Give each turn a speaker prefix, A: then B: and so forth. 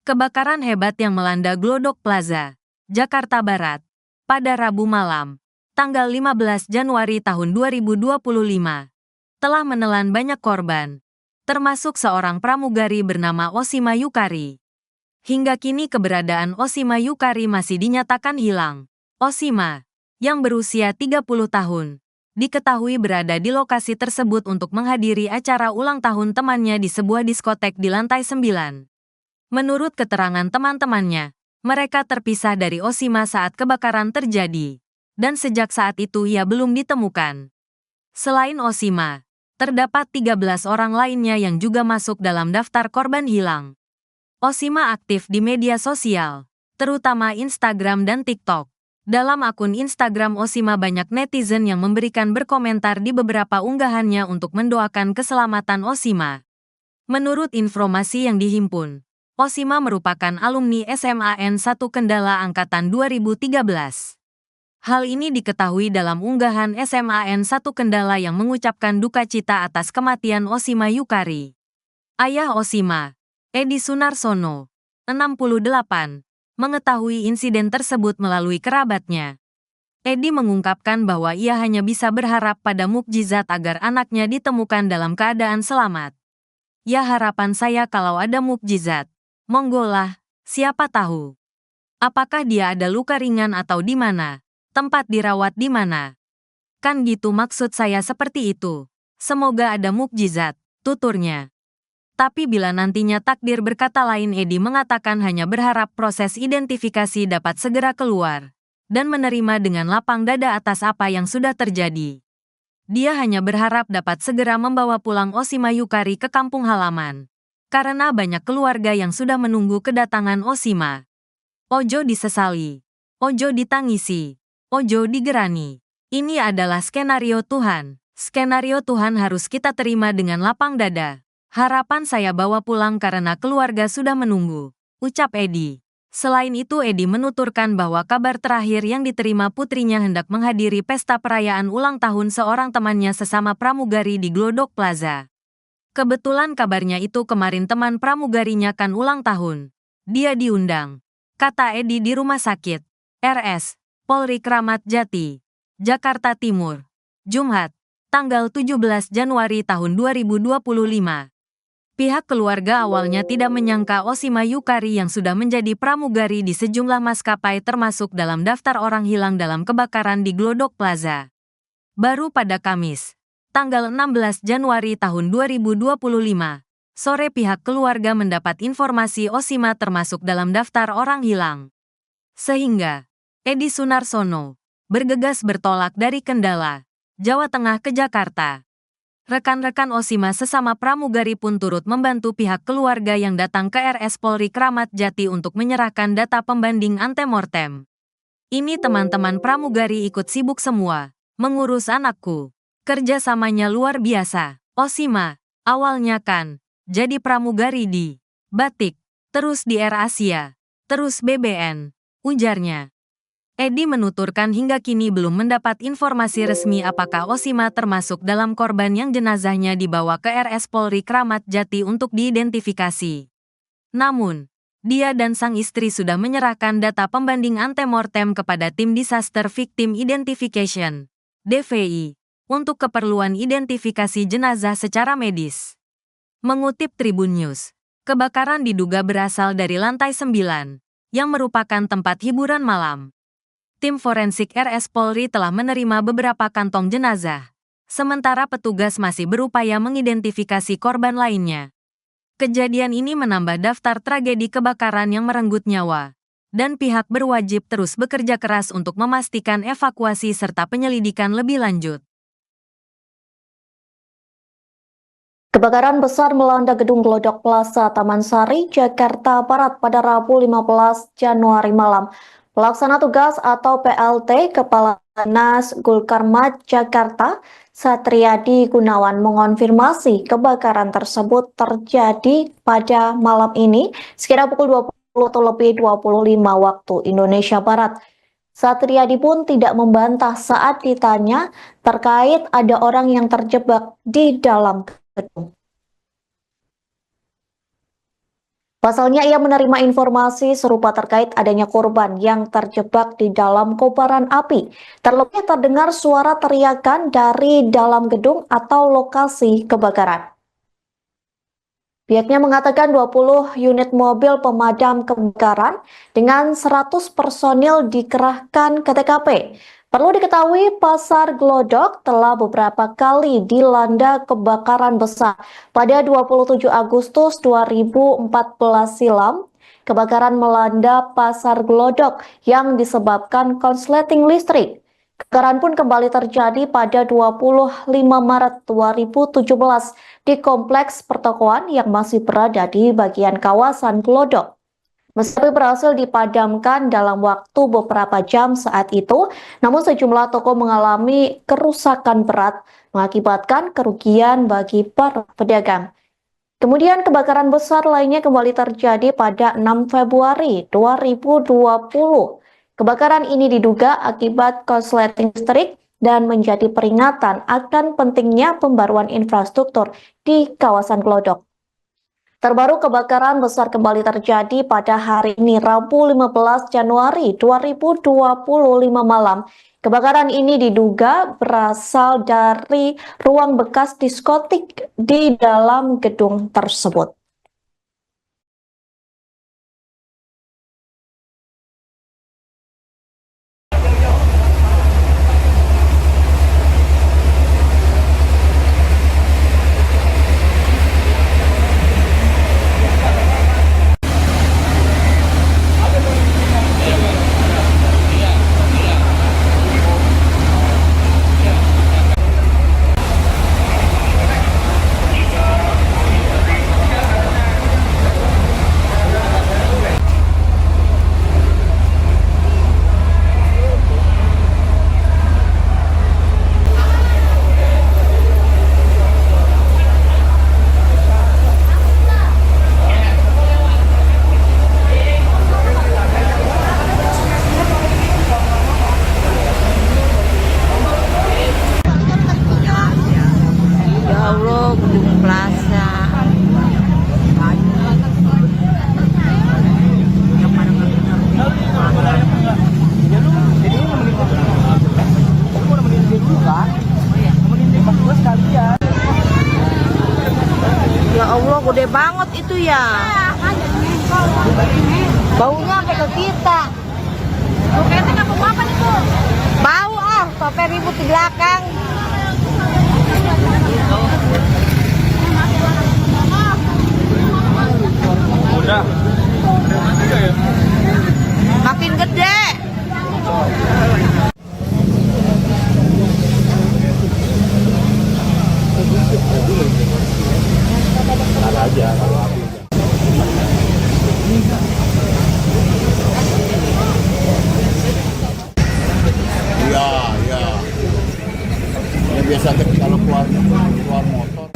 A: Kebakaran hebat yang melanda Glodok Plaza, Jakarta Barat, pada Rabu malam, tanggal 15 Januari tahun 2025, telah menelan banyak korban, termasuk seorang pramugari bernama Oshima Yukari. Hingga kini keberadaan Oshima Yukari masih dinyatakan hilang. Oshima, yang berusia 30 tahun, diketahui berada di lokasi tersebut untuk menghadiri acara ulang tahun temannya di sebuah diskotek di lantai 9. Menurut keterangan teman-temannya, mereka terpisah dari Oshima saat kebakaran terjadi, dan sejak saat itu ia belum ditemukan. Selain Oshima, terdapat 13 orang lainnya yang juga masuk dalam daftar korban hilang. Oshima aktif di media sosial, terutama Instagram dan TikTok. Dalam akun Instagram Oshima banyak netizen yang memberikan berkomentar di beberapa unggahannya untuk mendoakan keselamatan Oshima. Menurut informasi yang dihimpun, Oshima merupakan alumni SMAN 1 Kendala Angkatan 2013. Hal ini diketahui dalam unggahan SMAN 1 Kendala yang mengucapkan duka cita atas kematian Oshima Yukari. Ayah Oshima, Edi Sunarsono, 68, mengetahui insiden tersebut melalui kerabatnya. Edi mengungkapkan bahwa ia hanya bisa berharap pada mukjizat agar anaknya ditemukan dalam keadaan selamat. Ya, harapan saya kalau ada mukjizat. Monggolah, siapa tahu. Apakah dia ada luka ringan atau di mana? Tempat dirawat di mana? Kan gitu maksud saya, seperti itu. Semoga ada mukjizat, tuturnya. Tapi bila nantinya takdir berkata lain, Edi mengatakan hanya berharap proses identifikasi dapat segera keluar dan menerima dengan lapang dada atas apa yang sudah terjadi. Dia hanya berharap dapat segera membawa pulang Oshima Yukari ke kampung halaman, karena banyak keluarga yang sudah menunggu kedatangan Oshima. Ojo disesali, ojo ditangisi, ojo digerani. Ini adalah skenario Tuhan. Skenario Tuhan harus kita terima dengan lapang dada. Harapan saya bawa pulang karena keluarga sudah menunggu, ucap Edi. Selain itu, Edi menuturkan bahwa kabar terakhir yang diterima putrinya hendak menghadiri pesta perayaan ulang tahun seorang temannya sesama pramugari di Glodok Plaza. Kebetulan kabarnya itu kemarin teman pramugarinya kan ulang tahun. Dia diundang, kata Edi di Rumah Sakit RS Polri Kramat Jati, Jakarta Timur, Jumat, tanggal 17 Januari tahun 2025. Pihak keluarga awalnya tidak menyangka Oshima Yukari yang sudah menjadi pramugari di sejumlah maskapai termasuk dalam daftar orang hilang dalam kebakaran di Glodok Plaza. Baru pada Kamis, tanggal 16 Januari tahun 2025, sore pihak keluarga mendapat informasi Oshima termasuk dalam daftar orang hilang. Sehingga, Edi Sunarsono bergegas bertolak dari Kendala, Jawa Tengah ke Jakarta. Rekan-rekan Oshima sesama pramugari pun turut membantu pihak keluarga yang datang ke RS Polri Kramat Jati untuk menyerahkan data pembanding antemortem. Ini teman-teman pramugari ikut sibuk semua, mengurus anakku. Kerjasamanya luar biasa. Oshima, awalnya kan, jadi pramugari di Batik, terus di Air Asia, terus BBN, ujarnya. Edi menuturkan hingga kini belum mendapat informasi resmi apakah Oshima termasuk dalam korban yang jenazahnya dibawa ke RS Polri Kramat Jati untuk diidentifikasi. Namun, dia dan sang istri sudah menyerahkan data pembanding antemortem kepada Tim Disaster Victim Identification, DVI, untuk keperluan identifikasi jenazah secara medis. Mengutip Tribun News, kebakaran diduga berasal dari lantai 9, yang merupakan tempat hiburan malam. Tim forensik RS Polri telah menerima beberapa kantong jenazah, sementara petugas masih berupaya mengidentifikasi korban lainnya. Kejadian ini menambah daftar tragedi kebakaran yang merenggut nyawa, dan pihak berwajib terus bekerja keras untuk memastikan evakuasi serta penyelidikan lebih lanjut.
B: Kebakaran besar melanda gedung Glodok Plaza Taman Sari, Jakarta Barat pada Rabu 15 Januari malam. Pelaksana tugas atau PLT Kepala Dinas Gulkarmat Jakarta, Satriadi Gunawan mengonfirmasi kebakaran tersebut terjadi pada malam ini sekitar pukul 20.25 waktu Indonesia Barat. Satriadi pun tidak membantah saat ditanya terkait ada orang yang terjebak di dalam gedung. Pasalnya ia menerima informasi serupa terkait adanya korban yang terjebak di dalam kobaran api. Terlebih terdengar suara teriakan dari dalam gedung atau lokasi kebakaran. Pihaknya mengatakan 20 unit mobil pemadam kebakaran dengan 100 personil dikerahkan ke TKP. Perlu diketahui, Pasar Glodok telah beberapa kali dilanda kebakaran besar. Pada 27 Agustus 2014 silam, kebakaran melanda Pasar Glodok yang disebabkan konsleting listrik. Kebakaran pun kembali terjadi pada 25 Maret 2017 di kompleks pertokoan yang masih berada di bagian kawasan Glodok. Meski berhasil dipadamkan dalam waktu beberapa jam saat itu, namun sejumlah toko mengalami kerusakan berat, mengakibatkan kerugian bagi para pedagang. Kemudian kebakaran besar lainnya kembali terjadi pada 6 Februari 2020. Kebakaran ini diduga akibat korsleting listrik dan menjadi peringatan akan pentingnya pembaruan infrastruktur di kawasan Glodok. Terbaru kebakaran besar kembali terjadi pada hari ini Rabu 15 Januari 2025 malam. Kebakaran ini diduga berasal dari ruang bekas diskotik di dalam gedung tersebut.
C: Ya Allah, Gedung Plaza. Ya Allah, gede banget itu ya. Baunya sampai ke kita. Bau sampai ribut di belakang. Makin gede.
D: Aja kalau api. Iya, iya. Ya biasa kalau keluar motor.